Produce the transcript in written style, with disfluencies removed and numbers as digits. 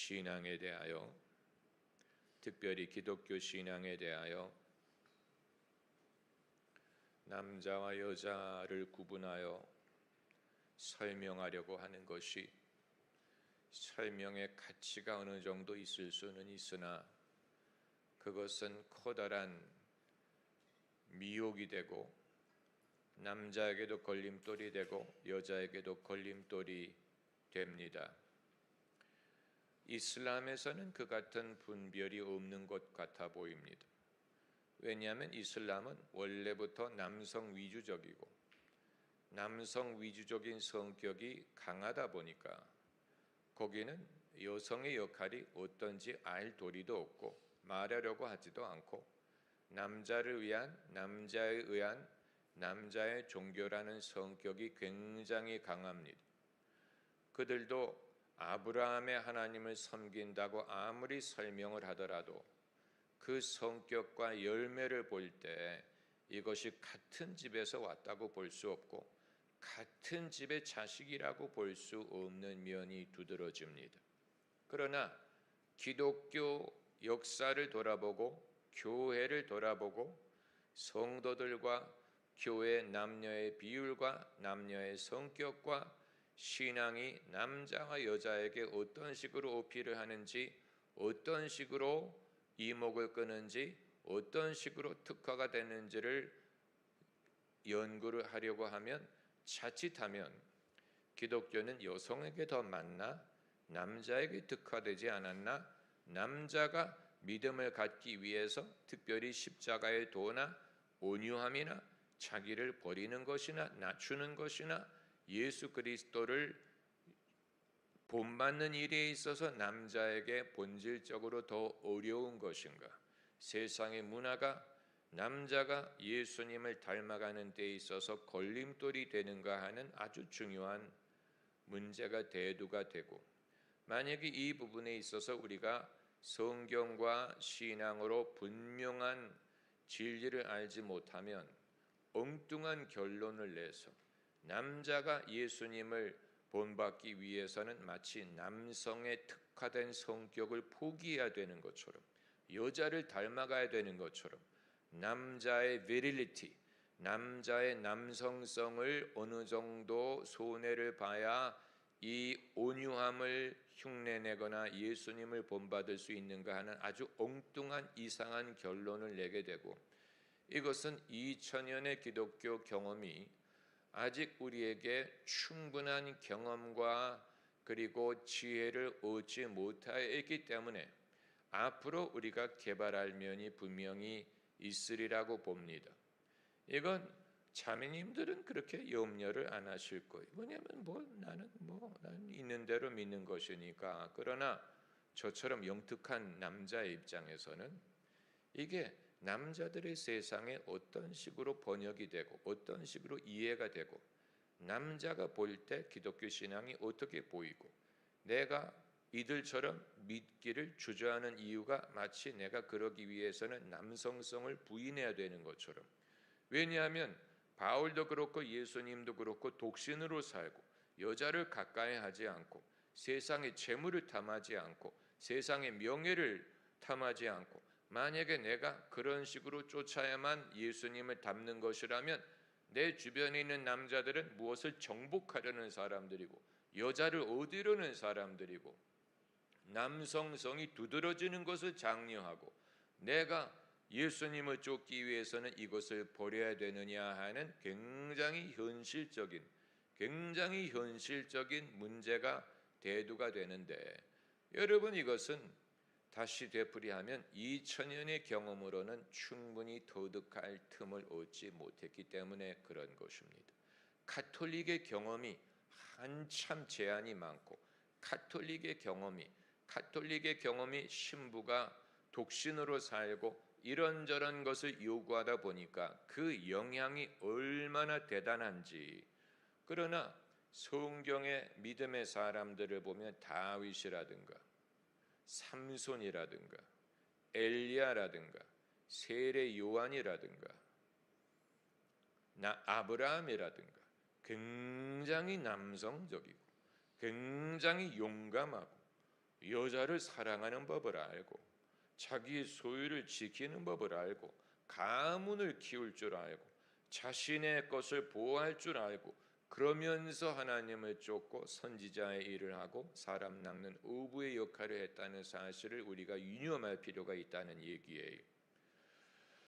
신앙에 대하여, 특별히 기독교 신앙에 대하여 남자와 여자를 구분하여 설명하려고 하는 것이 설명의 가치가 어느 정도 있을 수는 있으나 그것은 커다란 미혹이 되고 남자에게도 걸림돌이 되고 여자에게도 걸림돌이 됩니다. 이슬람에서는 그 같은 분별이 없는 것 같아 보입니다. 왜냐하면 이슬람은 원래부터 남성 위주적이고 남성 위주적인 성격이 강하다 보니까 거기는 여성의 역할이 어떤지 알 도리도 없고 말하려고 하지도 않고 남자를 위한 남자에 의한 남자의 종교라는 성격이 굉장히 강합니다. 그들도 아브라함의 하나님을 섬긴다고 아무리 설명을 하더라도 그 성격과 열매를 볼 때 이것이 같은 집에서 왔다고 볼 수 없고 같은 집의 자식이라고 볼 수 없는 면이 두드러집니다. 그러나 기독교 역사를 돌아보고 교회를 돌아보고 성도들과 교회 남녀의 비율과 남녀의 성격과 신앙이 남자와 여자에게 어떤 식으로 어필을 하는지, 어떤 식으로 이목을 끄는지, 어떤 식으로 특화가 되는지를 연구를 하려고 하면 자칫하면 기독교는 여성에게 더 맞나? 남자에게 특화되지 않았나? 남자가 믿음을 갖기 위해서 특별히 십자가의 도나 온유함이나 자기를 버리는 것이나 낮추는 것이나 예수 그리스도를 본받는 일에 있어서 남자에게 본질적으로 더 어려운 것인가? 세상의 문화가 남자가 예수님을 닮아가는 데 있어서 걸림돌이 되는가 하는 아주 중요한 문제가 대두가 되고, 만약에 이 부분에 있어서 우리가 성경과 신앙으로 분명한 진리를 알지 못하면 엉뚱한 결론을 내서 남자가 예수님을 본받기 위해서는 마치 남성의 특화된 성격을 포기해야 되는 것처럼, 여자를 닮아가야 되는 것처럼 남자의 virility, 남자의 남성성을 어느 정도 손해를 봐야 이 온유함을 흉내내거나 예수님을 본받을 수 있는가 하는 아주 엉뚱한 이상한 결론을 내게 되고, 이것은 2000년의 기독교 경험이 아직 우리에게 충분한 경험과 그리고 지혜를 얻지 못하였기 때문에 앞으로 우리가 개발할 면이 분명히 있으리라고 봅니다. 이건 자매님들은 그렇게 염려를 안 하실 거예요. 왜냐하면 나는 있는 대로 믿는 것이니까. 그러나 저처럼 영특한 남자의 입장에서는 이게 남자들의 세상에 어떤 식으로 번역이 되고 어떤 식으로 이해가 되고 남자가 볼 때 기독교 신앙이 어떻게 보이고 내가 이들처럼 믿기를 주저하는 이유가 마치 내가 그러기 위해서는 남성성을 부인해야 되는 것처럼. 왜냐하면 바울도 그렇고 예수님도 그렇고 독신으로 살고 여자를 가까이 하지 않고 세상의 재물을 탐하지 않고 세상의 명예를 탐하지 않고, 만약에 내가 그런 식으로 쫓아야만 예수님을 닮는 것이라면 내 주변에 있는 남자들은 무엇을 정복하려는 사람들이고 여자를 얻으려는 사람들이고 남성성이 두드러지는 것을 장려하고 내가 예수님을 쫓기 위해서는 이것을 버려야 되느냐 하는 굉장히 현실적인 문제가 대두가 되는데, 여러분 이것은 다시 되풀이하면 2000년의 경험으로는 충분히 터득할 틈을 얻지 못했기 때문에 그런 것입니다. 가톨릭의 경험이 한참 제한이 많고 가톨릭의 경험이 신부가 독신으로 살고 이런저런 것을 요구하다 보니까 그 영향이 얼마나 대단한지. 그러나 성경의 믿음의 사람들을 보면 다윗이라든가 삼손이라든가 엘리야라든가 세례 요한이라든가 아브라함이라든가 굉장히 남성적이고 굉장히 용감하고 여자를 사랑하는 법을 알고 자기 소유를 지키는 법을 알고 가문을 키울 줄 알고 자신의 것을 보호할 줄 알고 그러면서 하나님을 쫓고 선지자의 일을 하고 사람 낚는 어부의 역할을 했다는 사실을 우리가 유념할 필요가 있다는 얘기예요.